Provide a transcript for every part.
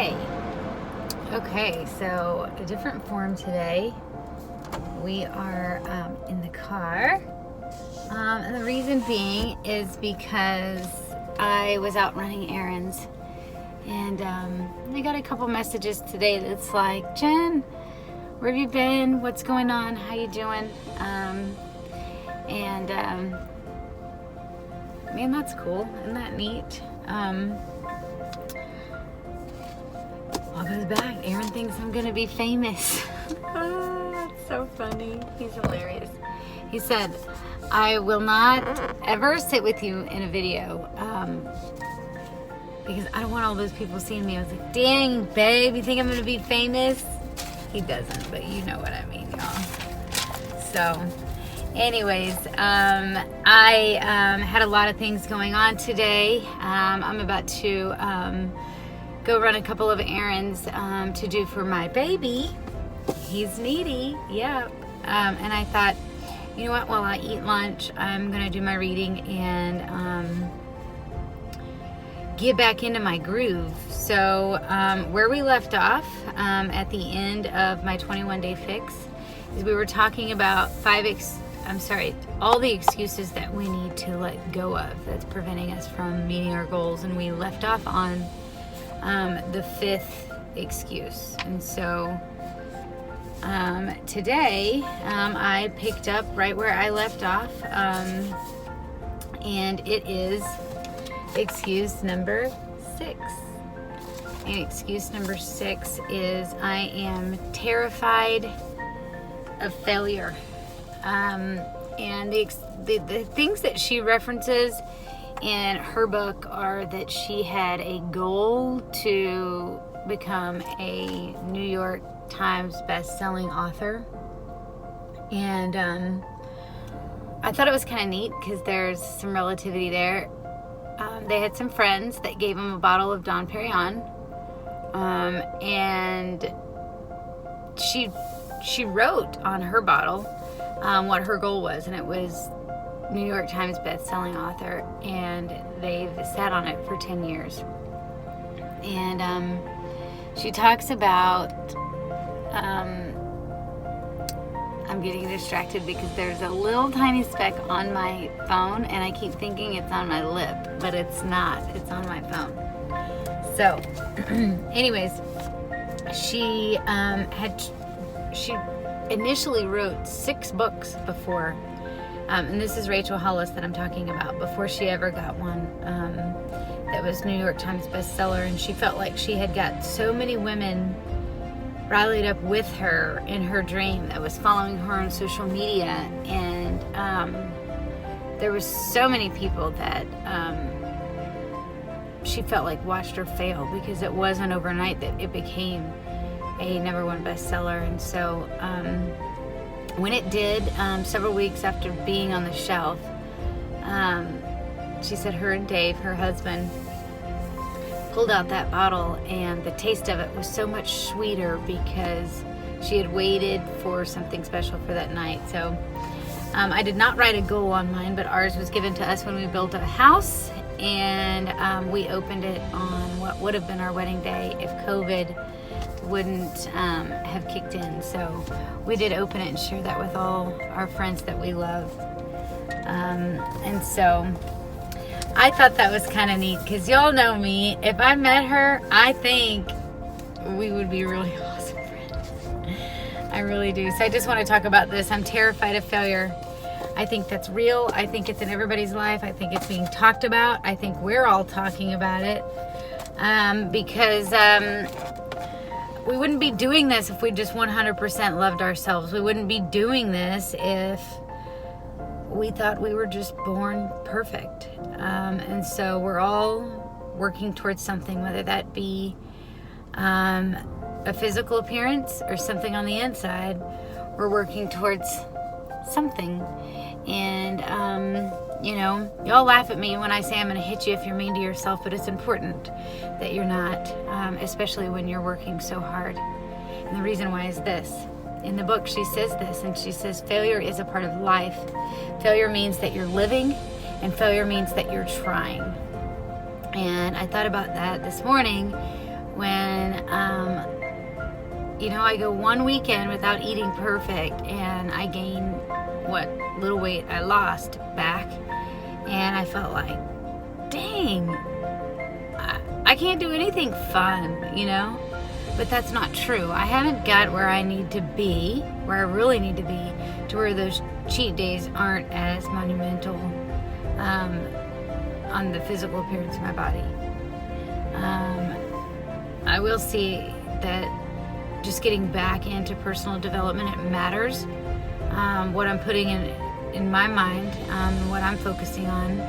Hey. Okay, so a different form today. We are in the car. And the reason being is because I was out running errands. And I got a couple messages today that's like, Jen, where have you been? What's going on? How you doing? Man, that's cool. Isn't that neat? All goes back. Aaron thinks I'm gonna be famous. That's so funny. He's hilarious. He said, I will not ever sit with you in a video because I don't want all those people seeing me. I was like, dang, babe, you think I'm gonna be famous? He doesn't, but you know what I mean, y'all. So anyways, I had a lot of things going on today. I'm about to go run a couple of errands to do for my baby. He's needy, yep. And I thought, you know what, while I eat lunch, I'm gonna do my reading and get back into my groove. So where we left off at the end of my 21-day fix is we were talking about all the excuses that we need to let go of that's preventing us from meeting our goals, and we left off on the fifth excuse. And so today I picked up right where I left off, and it is excuse number 6. And excuse number 6 is I am terrified of failure. And the things that she references in her book are that she had a goal to become a New York Times best-selling author. And I thought it was kind of neat because there's some relativity there. They had some friends that gave them a bottle of Dom Perignon, and she wrote on her bottle what her goal was, and it was New York Times best-selling author, and they've sat on it for 10 years. And she talks about I'm getting distracted because there's a little tiny speck on my phone, and I keep thinking it's on my lip, but it's not. It's on my phone. So anyways, she initially wrote 6 books before, and this is Rachel Hollis that I'm talking about, before she ever got one that was New York Times bestseller. And she felt like she had got so many women rallied up with her in her dream that was following her on social media, and there was so many people that she felt like watched her fail, because it wasn't overnight that it became a #1 bestseller. And so when it did, several weeks after being on the shelf, she said her and Dave, her husband, pulled out that bottle, and the taste of it was so much sweeter because she had waited for something special for that night. So I did not write a goal on mine, but ours was given to us when we built a house, and we opened it on what would have been our wedding day if COVID wouldn't have kicked in. So we did open it and share that with all our friends that we love. And so I thought that was kind of neat, because y'all know me. If I met her, I think we would be really awesome friends. I really do. So I just want to talk about this. I'm terrified of failure. I think that's real. I think it's in everybody's life. I think it's being talked about. I think we're all talking about it because we wouldn't be doing this if we just 100% loved ourselves. We wouldn't be doing this if we thought we were just born perfect. And so we're all working towards something, whether that be a physical appearance or something on the inside. We're working towards something. And y'all laugh at me when I say I'm gonna hit you if you're mean to yourself, but it's important that you're not, especially when you're working so hard. And the reason why is this. In the book, she says this, and she says failure is a part of life. Failure means that you're living, and failure means that you're trying. And I thought about that this morning when, I go one weekend without eating perfect and I gain what little weight I lost back. And I felt like, dang, I can't do anything fun, But that's not true. I haven't got where I need to be, where I really need to be, to where those cheat days aren't as monumental on the physical appearance of my body. I will see that just getting back into personal development, it matters. What I'm putting in my mind, what I'm focusing on.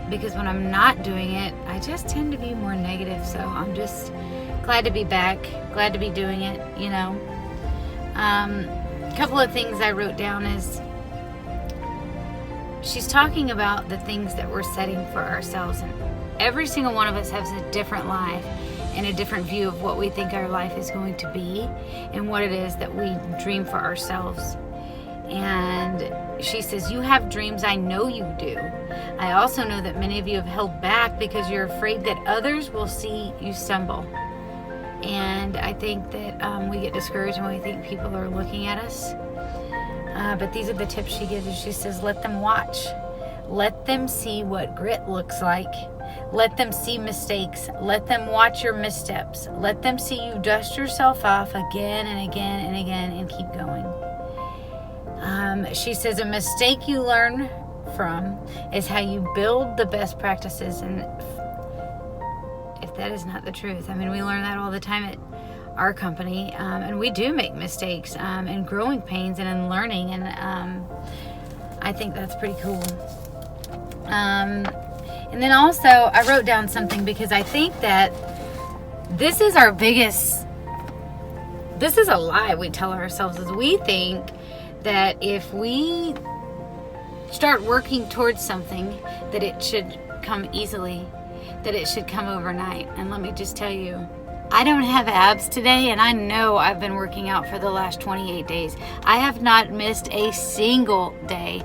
Because when I'm not doing it, I just tend to be more negative. So I'm just glad to be back, glad to be doing it, A couple of things I wrote down is she's talking about the things that we're setting for ourselves. And every single one of us has a different life and a different view of what we think our life is going to be and what it is that we dream for ourselves. And she says, you have dreams, I know you do. I also know that many of you have held back because you're afraid that others will see you stumble. And I think that we get discouraged when we think people are looking at us. But these are the tips she gives. She says, let them watch. Let them see what grit looks like. Let them see mistakes. Let them watch your missteps. Let them see you dust yourself off again and again and again and keep going. She says a mistake you learn from is how you build the best practices. And if that is not the truth, we learn that all the time at our company. And we do make mistakes in growing pains and in learning. And I think that's pretty cool. And then also I wrote down something because I think that this is a lie we tell ourselves, is we think that if we start working towards something that it should come easily, that it should come overnight. And let me just tell you, I don't have abs today, and I know I've been working out for the last 28 days. I have not missed a single day.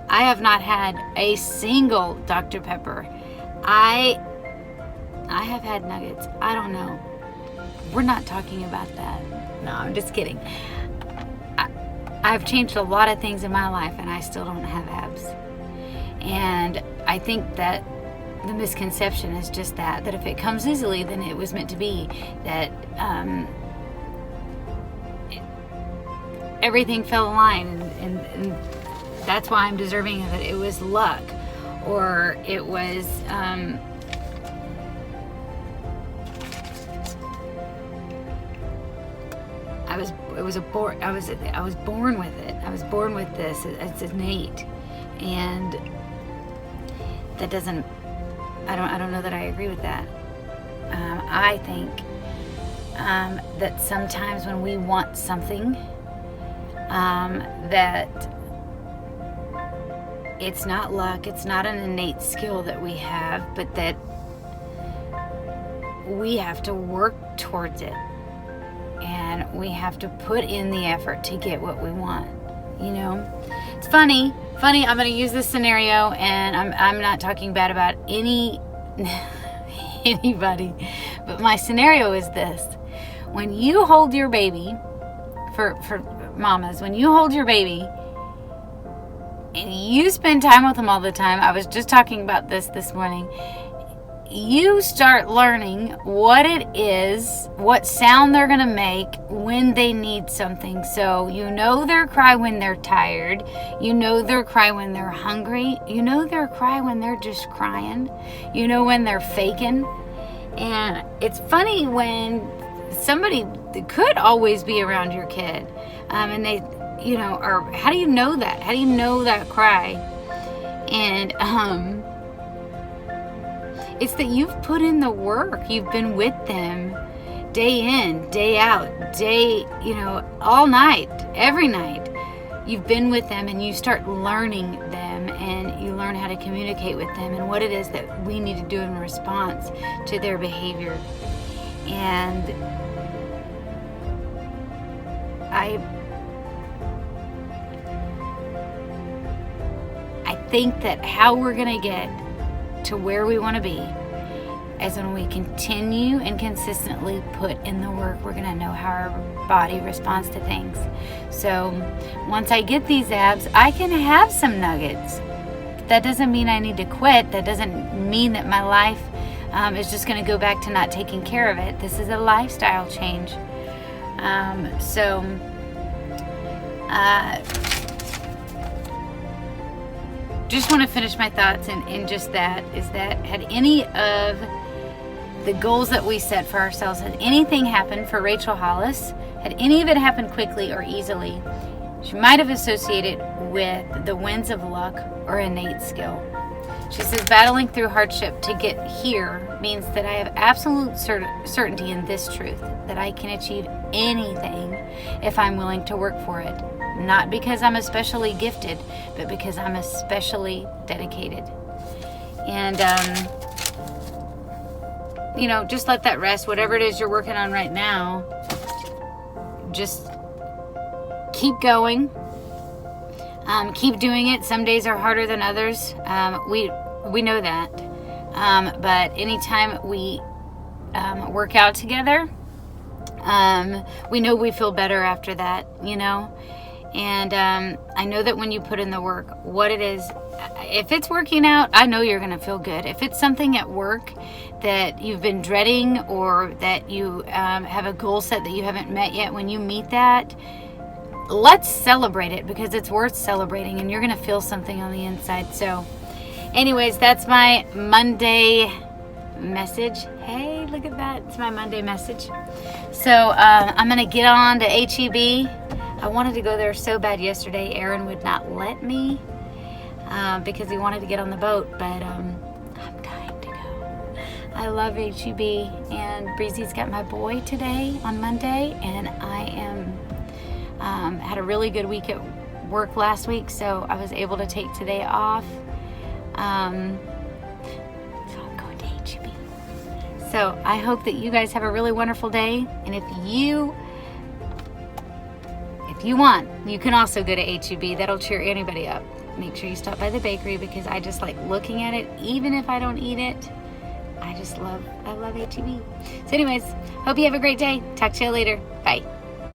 I have not had a single Dr. Pepper. I have had nuggets. I don't know. We're not talking about that. No, I'm just kidding. I've changed a lot of things in my life, and I still don't have abs. And I think that the misconception is just that if it comes easily, then it was meant to be. That everything fell in line, and that's why I'm deserving of it. It was luck, or it was I was born with it. I was born with this. It's innate, and that doesn't. I don't know that I agree with that. I think that sometimes when we want something, that it's not luck, it's not an innate skill that we have, but that we have to work towards it. And we have to put in the effort to get what we want. It's funny. I'm going to use this scenario, and I'm not talking bad about anybody, but my scenario is this: when you hold your baby, for mamas, when you hold your baby and you spend time with them all the time, I was just talking about this morning. You start learning what it is, what sound they're going to make when they need something. So their cry when they're tired. Their cry when they're hungry. Their cry when they're just crying. When they're faking. And it's funny when somebody could always be around your kid. And they, or how do you know that? How do you know that cry? And, it's that you've put in the work. You've been with them day in, day out, all night, every night. You've been with them, and you start learning them, and you learn how to communicate with them and what it is that we need to do in response to their behavior. And I think that how we're going to get to where we want to be, as when we continue and consistently put in the work, we're going to know how our body responds to things. So once I get these abs, I can have some nuggets. But that doesn't mean I need to quit. That doesn't mean that my life is just going to go back to not taking care of it. This is a lifestyle change. Just want to finish my thoughts in just that, is that had any of the goals that we set for ourselves, had anything happened for Rachel Hollis, had any of it happened quickly or easily, she might have associated with the winds of luck or innate skill. She says, battling through hardship to get here means that I have absolute certainty in this truth, that I can achieve anything if I'm willing to work for it. Not because I'm especially gifted, but because I'm especially dedicated. And, just let that rest. Whatever it is you're working on right now, just keep going. Keep doing it. Some days are harder than others. We know that. But anytime we work out together, we know we feel better after that, And I know that when you put in the work, what it is, if it's working out, I know you're going to feel good. If it's something at work that you've been dreading, or that you have a goal set that you haven't met yet, when you meet that, let's celebrate it, because it's worth celebrating, and you're going to feel something on the inside. So anyways, that's my Monday message. Hey, look at that. It's my Monday message. So I'm going to get on to HEB. I wanted to go there so bad yesterday. Aaron would not let me because he wanted to get on the boat, but I'm dying to go. I love HEB, and Breezy's got my boy today on Monday, and I had a really good week at work last week, so I was able to take today off. So I'm going to HEB. So I hope that you guys have a really wonderful day, and if you want, you can also go to HEB. That'll cheer anybody up. Make sure you stop by the bakery, because I just like looking at it. Even if I don't eat it, I love HEB. So anyways, hope you have a great day. Talk to you later. Bye.